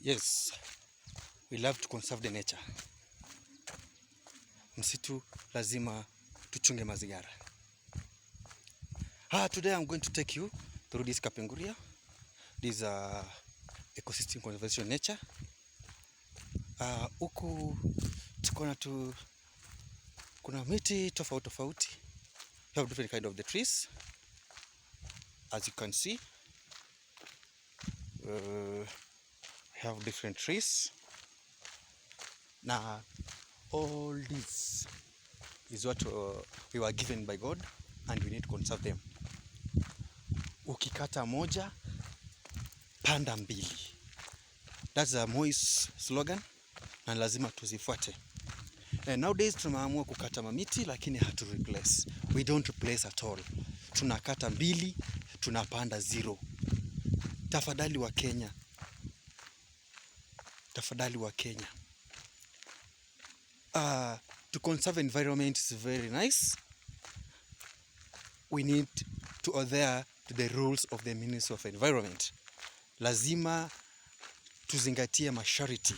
Yes, we love to conserve the nature. Msitu lazima tuchunge mazingira. Today I'm going to take you through this Kapenguria. This ecosystem conservation nature. Huku kuna miti tofauti tofauti. We have different kind of the trees. As you can see, we have different trees. Now, all this is what we were given by God, and we need to conserve them. Ukikata moja, panda mbili. That's a Moi's slogan, na lazima tuzifuate. Nowadays tunaamua kukata mamiti lakini hatu replace. We don't replace at all. Tunakata mbili, tunapanda zero. Tafadhali wa Kenya. Tafadhali wa Kenya. To conserve environment is very nice. We need to adhere to the rules of the Ministry of Environment. Lazima tuzingatie masharti.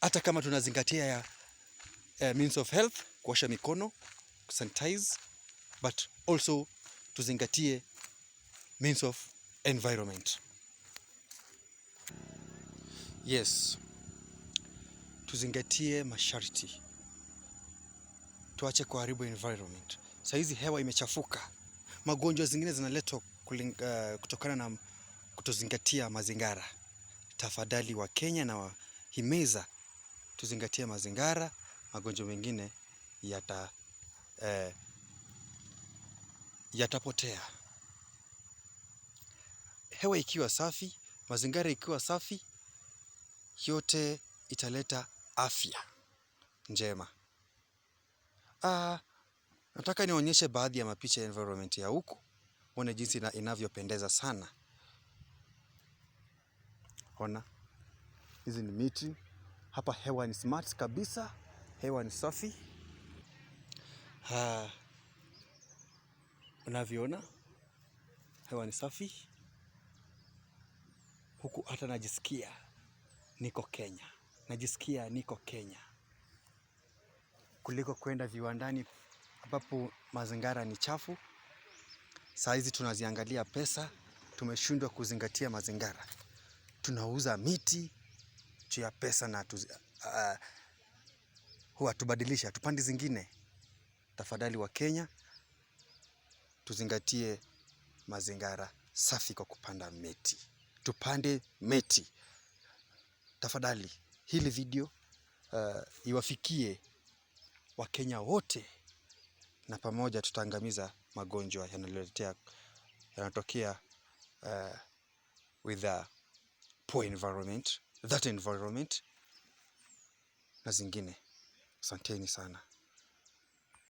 Hata kama tunazingatia ya means of health, kuosha mikono, sanitize, but also tuzingatie means of environment. Yes, tuzingatie masharti. Tuache kuharibu environment. Saa hizi hewa imechafuka. Magonjwa zingine zinaletwa kutokana na kutozingatia mazingira. Tafadhali wa Kenya na wahimiza tuzingatie mazingira, magonjwa mengine yatapotea. Hewa ikiwa safi, mazingira ikiwa safi, yote italeta afya njema. Nataka nionyeshe baadhi ya mapicha ya environment ya huku. Ona jinsi inavyopendeza sana. Ona, hizi ni miti. Hapa hewa ni smart kabisa. Hewa ni safi. Unavyoona, hewa ni safi. Huku hata najisikia niko Kenya. Najisikia niko Kenya. Kuliko kwenda viwandani ambapo mazingira ni chafu. Saa hizi tunaziangalia pesa, tumeshindwa kuzingatia mazingira. Tunauza miti juu ya pesa na huwa tubadilisha, tupande zingine. Tafadhali wa Kenya, tuzingatie mazingira safi kwa kupanda miti. Tupande miti. Tafadhali, hili video iwafikie Wakenya wote, na pamoja tutaangamiza magonjwa yanatokea with a poor environment, that environment na zingine. Asanteni sana.